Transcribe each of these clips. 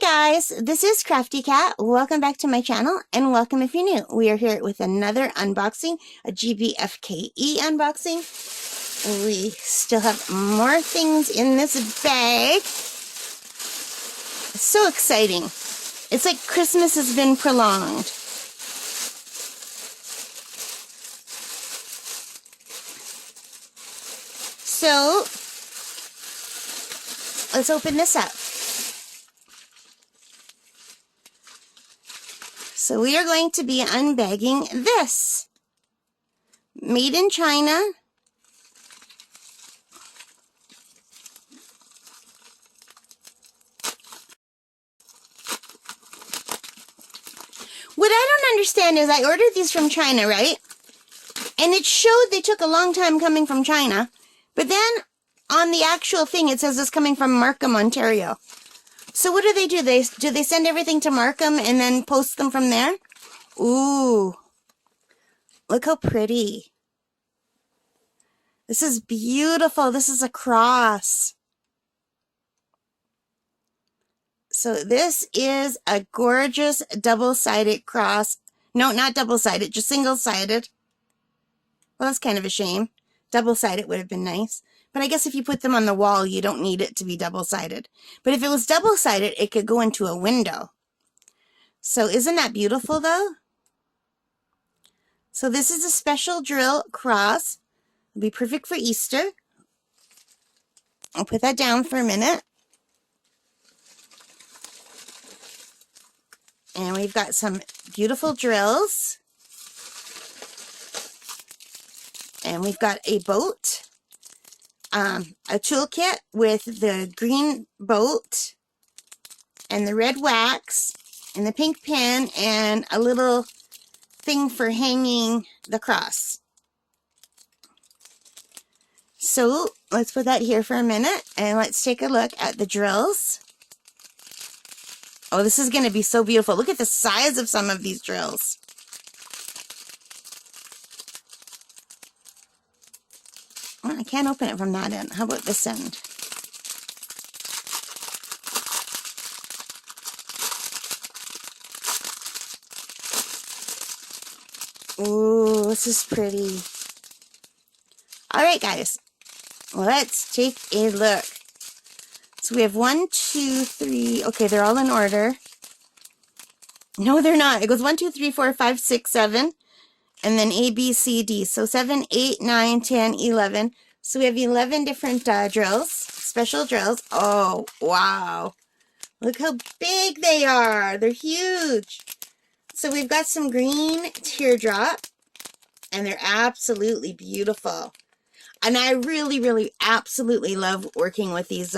Hi guys, this is Crafty Cat. Welcome back to my channel and welcome if you're new. We are here with another unboxing, a GBFKE unboxing. We still have more things in this bag. So exciting. It's like Christmas has been prolonged. So, let's open this up. So we are going to be unbagging this. Made in China. What I don't understand is I ordered these from China, right? And it showed they took a long time coming from China. But then on the actual thing it says it's coming from Markham, Ontario. So what do? Do they send everything to Markham and then post them from there? Ooh. Look how pretty. This is beautiful. This is a cross. So this is a gorgeous double-sided cross. No, not double-sided, just single-sided. Well, that's kind of a shame. Double-sided would have been nice. But I guess if you put them on the wall, you don't need it to be double-sided. But if it was double-sided, it could go into a window. So isn't that beautiful, though? So this is a special drill cross. It'll be perfect for Easter. I'll put that down for a minute. And we've got some beautiful drills. And we've got a boat. A toolkit with the green boat and the red wax and the pink pen and a little thing for hanging the cross. So let's put that here for a minute and let's take a look at the drills. Oh, this is going to be so beautiful. Look at the size of some of these drills. Well, I can't open it from that end. How about this end? Ooh, this is pretty. All right, guys. Let's take a look. So we have 1, 2, 3. Okay, they're all in order. No, they're not. It goes 1, 2, 3, 4, 5, 6, 7. And then A, B, C, D. So 7, 8, 9, 10, 11. So we have 11 different drills, special drills. Oh, wow. Look how big they are. They're huge. So we've got some green teardrop. And they're absolutely beautiful. And I really, absolutely love working with these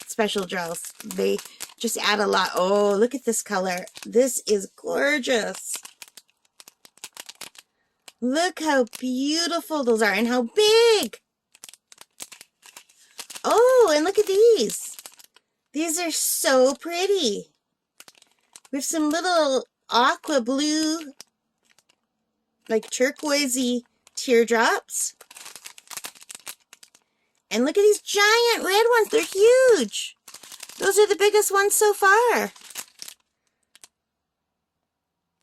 special drills. They just add a lot. Oh, look at this color. This is gorgeous. Look how beautiful those are and how big. Oh, and look at these. These are so pretty. We have some little aqua blue, like turquoisey teardrops. And look at these giant red ones. They're huge. Those are the biggest ones so far.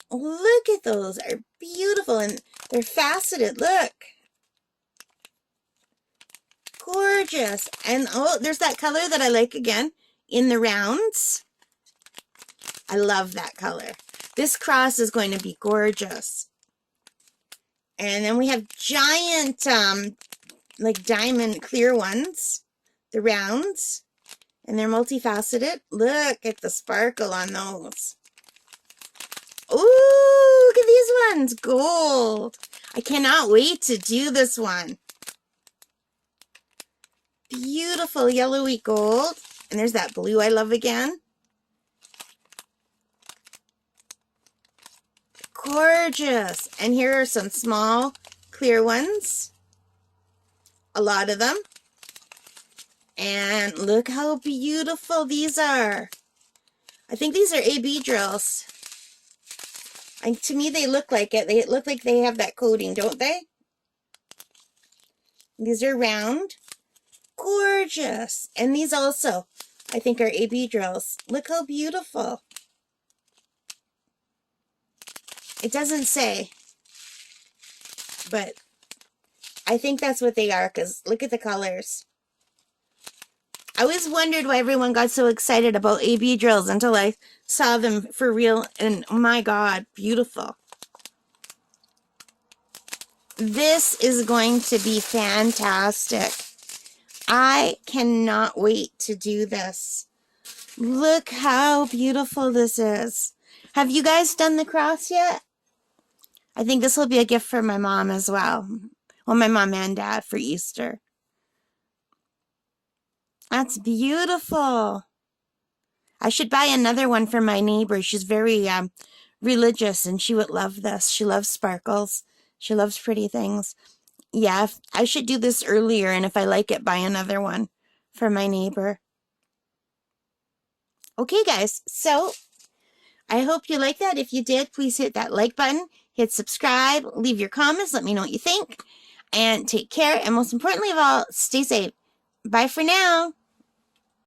Look at those. They're beautiful and they're faceted. Look. Gorgeous. And oh, there's that color that I like again in the rounds. I love that color. This cross is going to be gorgeous. And then we have giant, like diamond clear ones, the rounds, and they're multifaceted. Look at the sparkle on those. Ooh, look at these ones, gold. I cannot wait to do this one. Beautiful yellowy gold. And there's that blue I love again. Gorgeous. And here are some small clear ones. A lot of them. And look how beautiful these are. I think these are AB drills. And to me, they look like it. They look like they have that coating, don't they? These are round. Gorgeous. And these also I think, are AB drills. Look how beautiful. It doesn't say, but I think that's what they are, because look at the colors. I always wondered why everyone got so excited about AB drills until I saw them for real, and oh my God, beautiful. This is going to be fantastic. I cannot wait to do this. Look how beautiful this is. Have you guys done the cross yet? I think this will be a gift for my mom as well. Well, my mom and dad for Easter. That's beautiful. I should buy another one for my neighbor. She's very religious, and she would love this. She loves sparkles. She loves pretty things. Yeah, I should do this earlier, and if I like it, buy another one for my neighbor. Okay, guys, so I hope you like that. If you did, please hit that like button, hit subscribe, leave your comments, let me know what you think, and take care, and most importantly of all, stay safe. Bye for now.